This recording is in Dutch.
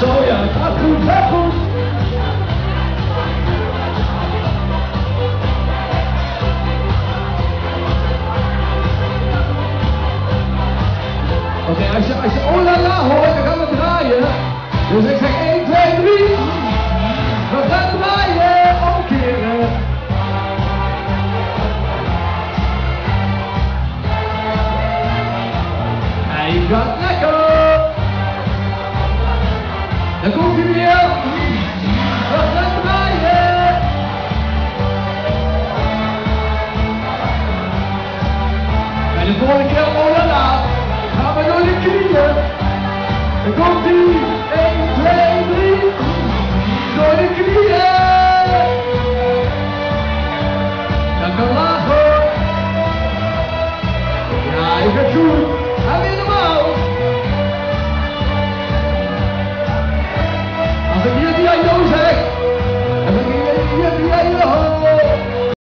Zo ja, gaat goed, gaat goed. Oké, als je oh la la hoort, dan gaan we draaien. Dus ik zeg 1, 2, 3. We gaan draaien, omkeren. Hij gaat lekker. Dan komt hij weer. We gaan draaien. En de volgende keer oh la la. Gaan we door de knieën. Dan komt hij. 1, 2, 3. Door de knieën. Dan kan lager. Ja, je gaat goed. En weer normaal. Als ik hier die aan jou zeg.